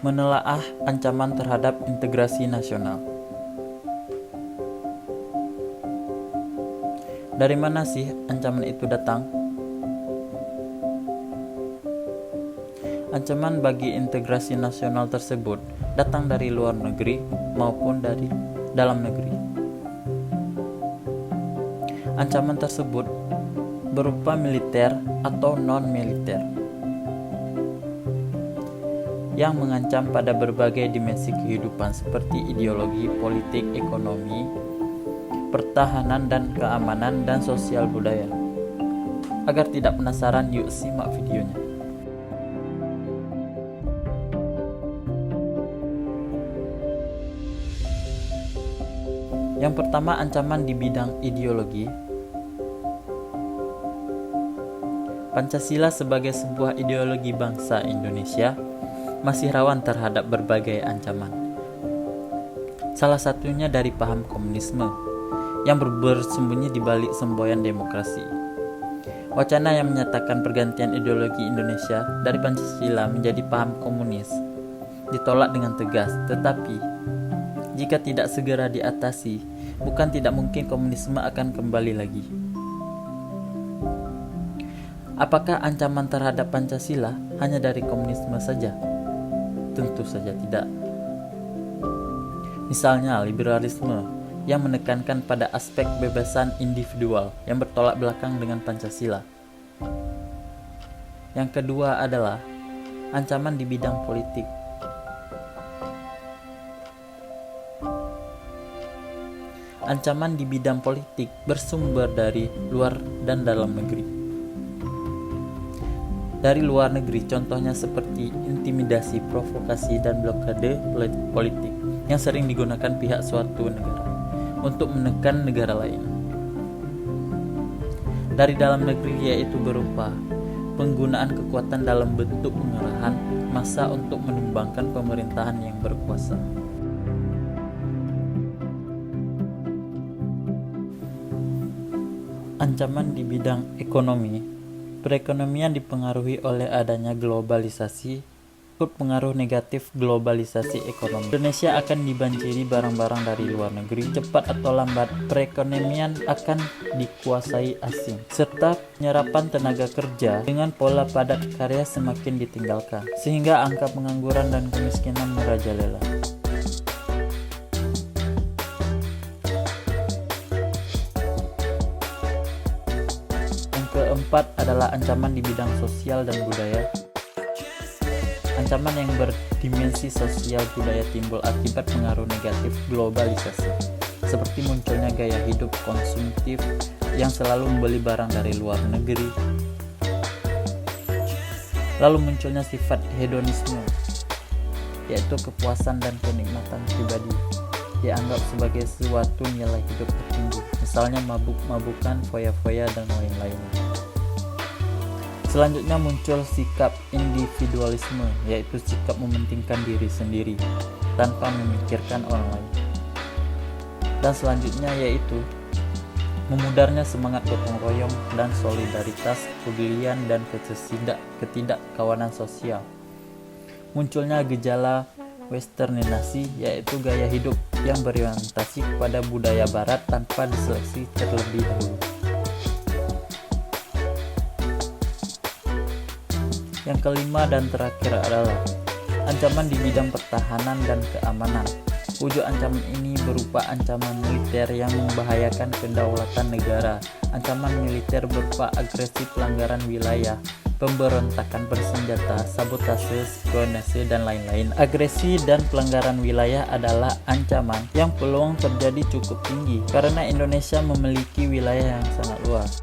menelaah ancaman terhadap integrasi nasional. Dari mana sih ancaman itu datang? Ancaman bagi integrasi nasional tersebut datang dari luar negeri maupun dari dalam negeri. Ancaman tersebut berupa militer atau non-militer yang mengancam pada berbagai dimensi kehidupan seperti ideologi, politik, ekonomi, pertahanan dan keamanan, dan sosial budaya. Agar tidak penasaran, yuk simak videonya. Yang pertama, ancaman di bidang ideologi. Pancasila sebagai sebuah ideologi bangsa Indonesia masih rawan terhadap berbagai ancaman. Salah satunya dari paham komunisme yang bersembunyi di balik semboyan demokrasi. Wacana yang menyatakan pergantian ideologi Indonesia dari Pancasila menjadi paham komunis ditolak dengan tegas, tetapi jika tidak segera diatasi, bukan tidak mungkin komunisme akan kembali lagi. Apakah ancaman terhadap Pancasila hanya dari komunisme saja? Tentu saja tidak. Misalnya liberalisme yang menekankan pada aspek kebebasan individual yang bertolak belakang dengan Pancasila. Yang kedua adalah ancaman di bidang politik. Ancaman di bidang politik bersumber dari luar dan dalam negeri. Dari luar negeri contohnya seperti intimidasi, provokasi, dan blokade politik yang sering digunakan pihak suatu negara untuk menekan negara lain. Dari dalam negeri yaitu berupa penggunaan kekuatan dalam bentuk pengerahan massa untuk menumbangkan pemerintahan yang berkuasa. Ancaman di bidang ekonomi. Perekonomian dipengaruhi oleh adanya globalisasi. Ikut pengaruh negatif globalisasi ekonomi, Indonesia akan dibanjiri barang-barang dari luar negeri. Cepat atau lambat, perekonomian akan dikuasai asing, serta penyerapan tenaga kerja dengan pola padat karya semakin ditinggalkan, sehingga angka pengangguran dan kemiskinan merajalela. Yang keempat adalah ancaman di bidang sosial dan budaya. Ancaman yang berdimensi sosial budaya timbul akibat pengaruh negatif globalisasi, seperti munculnya gaya hidup konsumtif yang selalu membeli barang dari luar negeri. Lalu munculnya sifat hedonisme, yaitu kepuasan dan kenikmatan pribadi, dianggap sebagai suatu nilai hidup tertinggi, misalnya mabuk-mabukan, foya-foya, dan lain-lainnya. Selanjutnya muncul sikap individualisme, yaitu sikap mementingkan diri sendiri tanpa memikirkan orang lain. Dan selanjutnya yaitu memudarnya semangat gotong royong dan solidaritas, kepedulian, dan ketidakkawanan sosial. Munculnya gejala westernisasi, yaitu gaya hidup yang berorientasi kepada budaya barat tanpa diseleksi terlebih dahulu. Yang kelima dan terakhir adalah ancaman di bidang pertahanan dan keamanan. Wujud ancaman ini berupa ancaman militer yang membahayakan kedaulatan negara. Ancaman militer berupa agresi, pelanggaran wilayah, pemberontakan bersenjata, sabotase, spionase, dan lain-lain. Agresi dan pelanggaran wilayah adalah ancaman yang peluang terjadi cukup tinggi karena Indonesia memiliki wilayah yang sangat luas.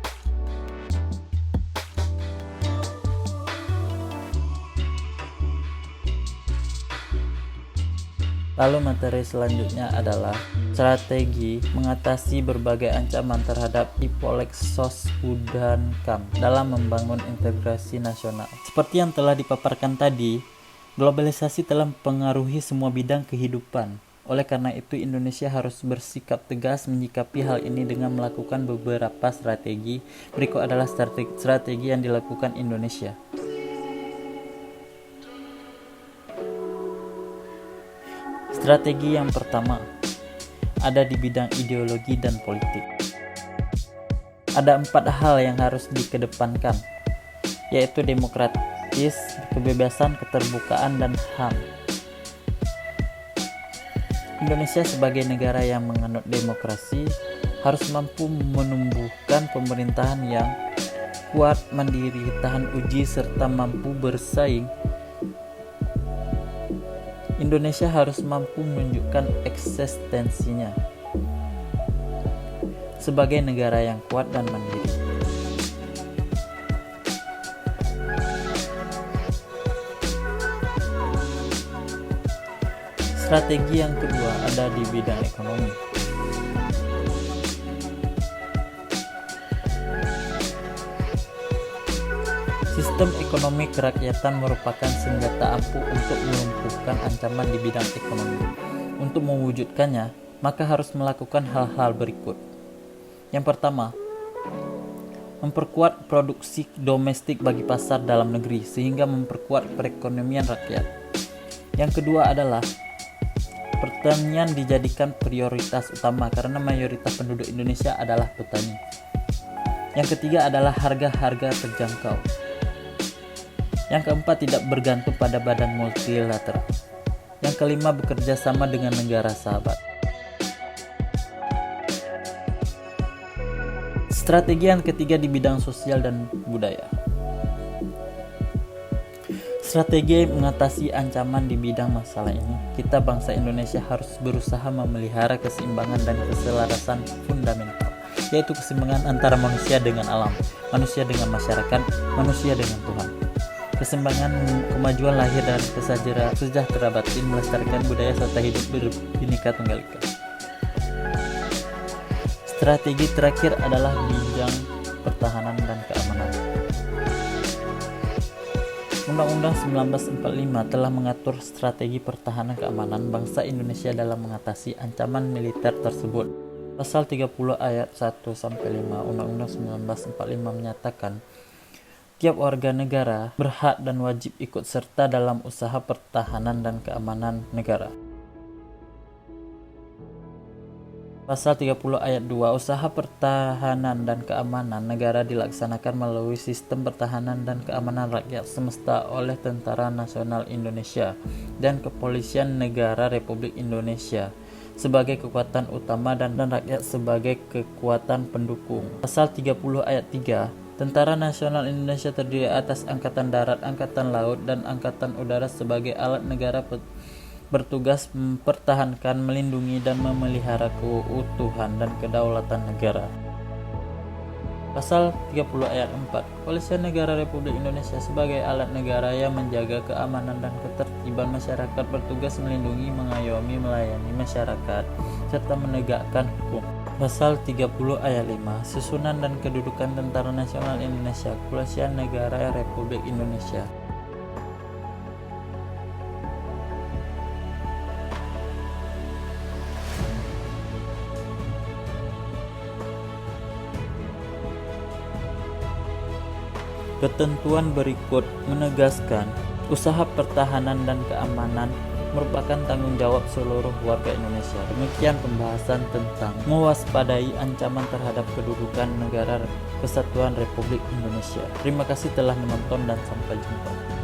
Lalu materi selanjutnya adalah strategi mengatasi berbagai ancaman terhadap Ipolexos Udankam dalam membangun integrasi nasional. Seperti yang telah dipaparkan tadi, globalisasi telah mempengaruhi semua bidang kehidupan. Oleh karena itu, Indonesia harus bersikap tegas menyikapi hal ini dengan melakukan beberapa strategi. Berikut adalah strategi yang dilakukan Indonesia. Strategi yang pertama ada di bidang ideologi dan politik. Ada 4 hal yang harus dikedepankan, yaitu demokratis, kebebasan, keterbukaan, dan HAM. Indonesia sebagai negara yang menganut demokrasi harus mampu menumbuhkan pemerintahan yang kuat, mandiri, tahan uji, serta mampu bersaing. Indonesia harus mampu menunjukkan eksistensinya sebagai negara yang kuat dan mandiri. Strategi yang kedua ada di bidang ekonomi. Sistem ekonomi kerakyatan merupakan senjata ampuh untuk melumpuhkan ancaman di bidang ekonomi. Untuk mewujudkannya, maka harus melakukan hal-hal berikut. Yang pertama, memperkuat produksi domestik bagi pasar dalam negeri sehingga memperkuat perekonomian rakyat. Yang kedua adalah pertanian dijadikan prioritas utama karena mayoritas penduduk Indonesia adalah petani. Yang ketiga adalah harga-harga terjangkau. Yang keempat, tidak bergantung pada badan multilateral. Yang kelima, bekerja sama dengan negara sahabat. Strategi yang ketiga di bidang sosial dan budaya. Strategi mengatasi ancaman di bidang masalah ini, kita bangsa Indonesia harus berusaha memelihara keseimbangan dan keselarasan fundamental, yaitu keseimbangan antara manusia dengan alam, manusia dengan masyarakat, manusia dengan Tuhan. Keseimbangan, kemajuan lahir dan sejahtera batin, melestarikan budaya serta hidup berbhinneka tunggal ika. Strategi terakhir adalah bidang pertahanan dan keamanan. Undang-Undang 1945 telah mengatur strategi pertahanan keamanan bangsa Indonesia dalam mengatasi ancaman militer tersebut. Pasal 30 ayat 1-5 Undang-Undang 1945 menyatakan tiap warga negara berhak dan wajib ikut serta dalam usaha pertahanan dan keamanan negara. Pasal 30 ayat 2, usaha pertahanan dan keamanan negara dilaksanakan melalui sistem pertahanan dan keamanan rakyat semesta oleh Tentara Nasional Indonesia dan Kepolisian Negara Republik Indonesia sebagai kekuatan utama dan rakyat sebagai kekuatan pendukung. Pasal 30 ayat 3, Tentara Nasional Indonesia terdiri atas Angkatan Darat, Angkatan Laut, dan Angkatan Udara sebagai alat negara bertugas mempertahankan, melindungi, dan memelihara keutuhan dan kedaulatan negara. Pasal 30 ayat 4, Kepolisian Negara Republik Indonesia sebagai alat negara yang menjaga keamanan dan ketertiban masyarakat bertugas melindungi, mengayomi, melayani masyarakat, serta menegakkan hukum. Pasal 30 ayat 5, Susunan dan Kedudukan Tentara Nasional Indonesia, Kepolisian Negara Republik Indonesia. Ketentuan berikut menegaskan usaha pertahanan dan keamanan merupakan tanggung jawab seluruh warga Indonesia. Demikian pembahasan tentang mewaspadai ancaman terhadap kedudukan negara kesatuan Republik Indonesia. Terima kasih telah menonton dan sampai jumpa.